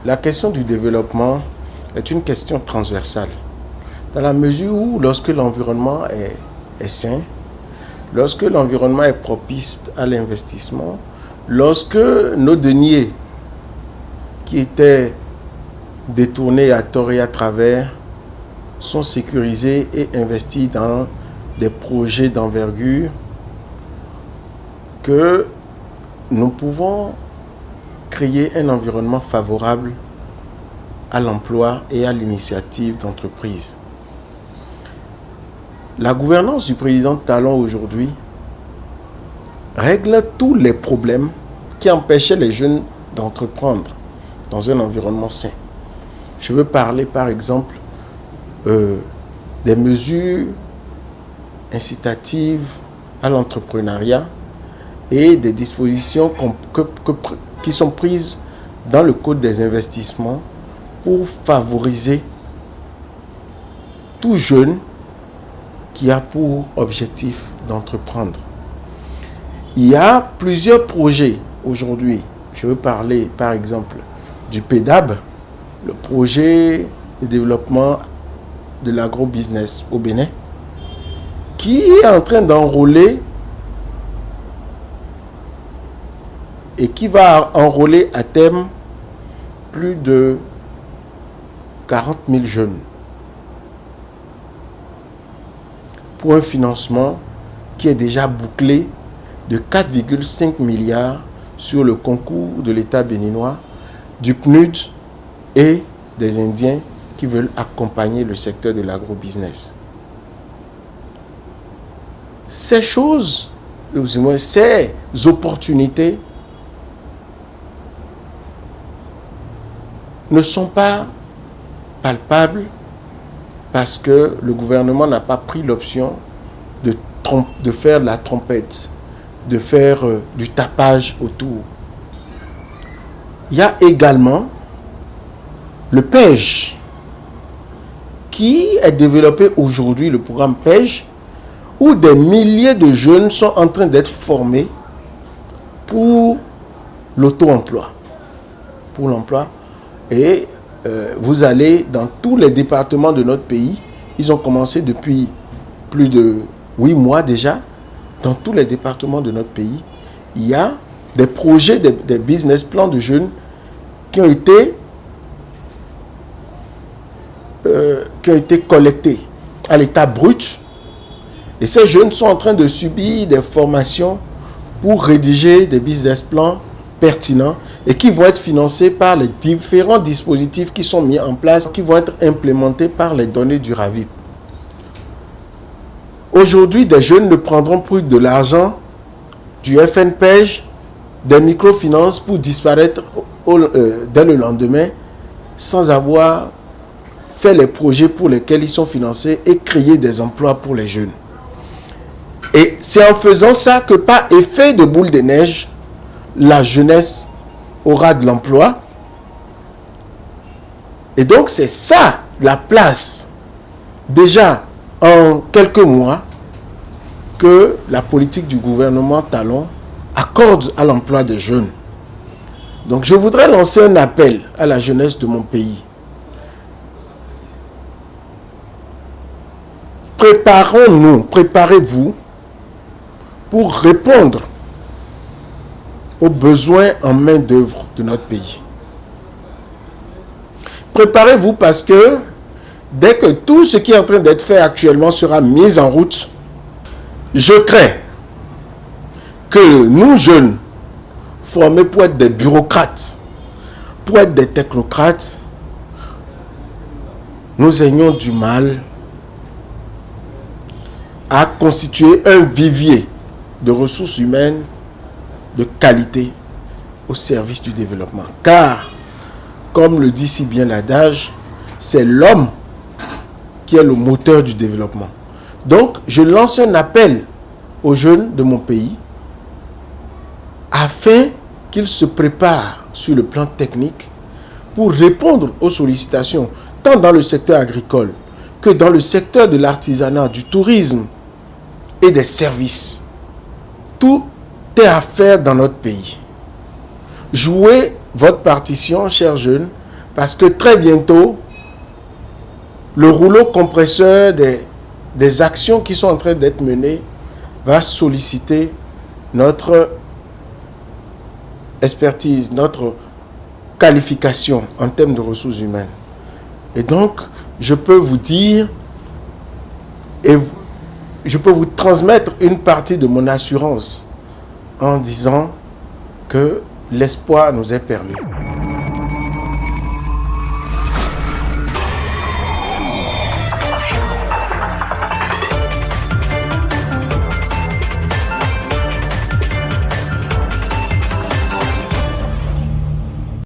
la question du développement est une question transversale. Dans la mesure où, lorsque l'environnement est sain, lorsque l'environnement est propice à l'investissement, lorsque nos deniers qui étaient détournés à tort et à travers sont sécurisés et investis dans des projets d'envergure, que nous pouvons créer un environnement favorable à l'emploi et à l'initiative d'entreprise. La gouvernance du président Talon aujourd'hui règle tous les problèmes qui empêchaient les jeunes d'entreprendre dans un environnement sain. Je veux parler par exemple des mesures incitatives à l'entrepreneuriat et des dispositions qui sont prises dans le Code des investissements pour favoriser tout jeune qui a pour objectif d'entreprendre. Il y a plusieurs projets aujourd'hui. Je veux parler par exemple du PEDAB, le projet de développement de l'agrobusiness au Bénin, qui est en train d'enrôler et qui va enrôler à terme plus de 40 000 jeunes pour un financement qui est déjà bouclé de 4,5 milliards sur le concours de l'État béninois, du PNUD et des Indiens qui veulent accompagner le secteur de l'agrobusiness. Ces choses, ces opportunités ne sont pas palpables parce que le gouvernement n'a pas pris l'option de faire la trompette, de faire du tapage autour. Il y a également le PEJ qui est développé aujourd'hui, le programme PEJ, où des milliers de jeunes sont en train d'être formés pour l'auto-emploi, pour l'emploi. Et vous allez dans tous les départements de notre pays, ils ont commencé depuis plus de 8 mois déjà, dans tous les départements de notre pays, il y a des projets, des business plans de jeunes qui ont été collectés à l'état brut. Et ces jeunes sont en train de subir des formations pour rédiger des business plans pertinents et qui vont être financés par les différents dispositifs qui sont mis en place, qui vont être implémentés par les données du RAVIP. Aujourd'hui, des jeunes ne prendront plus de l'argent du FNPEJ, des microfinances pour disparaître dès le lendemain sans avoir fait les projets pour lesquels ils sont financés et créer des emplois pour les jeunes. Et c'est en faisant ça que par effet de boule de neige, la jeunesse aura de l'emploi. Et donc c'est ça la place, déjà en quelques mois, que la politique du gouvernement Talon accorde à l'emploi des jeunes. Donc je voudrais lancer un appel à la jeunesse de mon pays. Préparez-vous pour répondre aux besoins en main-d'œuvre de notre pays. Préparez-vous parce que dès que tout ce qui est en train d'être fait actuellement sera mis en route, je crains que nous, jeunes, formés pour être des bureaucrates, pour être des technocrates, nous ayons du mal à constituer un vivier de ressources humaines de qualité au service du développement. Car, comme le dit si bien l'adage, c'est l'homme qui est le moteur du développement. Donc, je lance un appel aux jeunes de mon pays afin qu'ils se préparent sur le plan technique pour répondre aux sollicitations, tant dans le secteur agricole que dans le secteur de l'artisanat, du tourisme et des services. Tout est à faire dans notre pays. Jouez votre partition, chers jeunes, Parce que très bientôt, le rouleau compresseur des actions qui sont en train d'être menées va solliciter notre expertise, notre qualification en termes de ressources humaines. Et donc, je peux vous dire, et je peux vous transmettre une partie de mon assurance en disant que l'espoir nous est permis.